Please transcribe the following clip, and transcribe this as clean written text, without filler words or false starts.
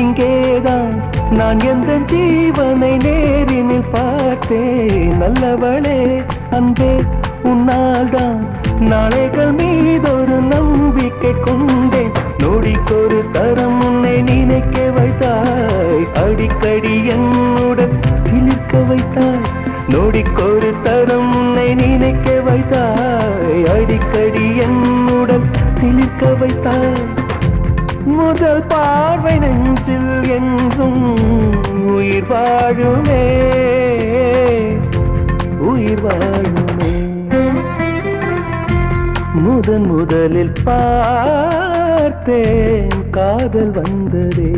இங்கேதான் நான் எந்த ஜீவனை நேரினில் பார்த்தேன். நல்லவளே அன்பே உன்னால்தான் நாளைகள் மீதொரு நம்பிக்கை கொண்டேன். நொடிக்கொரு தரம் உன்னை நினைக்க வைத்தாய், அடிக்கடி என்னுடன் சிலிர்க்க வைத்தாய். நொடிக்கொரு தரம் உன்னை நினைக்க வைத்தாய், அடிக்கடி என்னுடன் சிலிர்க்க வைத்தாய். முதல் பார்வை நெஞ்சில் என்றும் உயிர் வாழுமே, உயிர் வாழுமே. முதலில் பார்த்தேன் காதல் வந்ததே.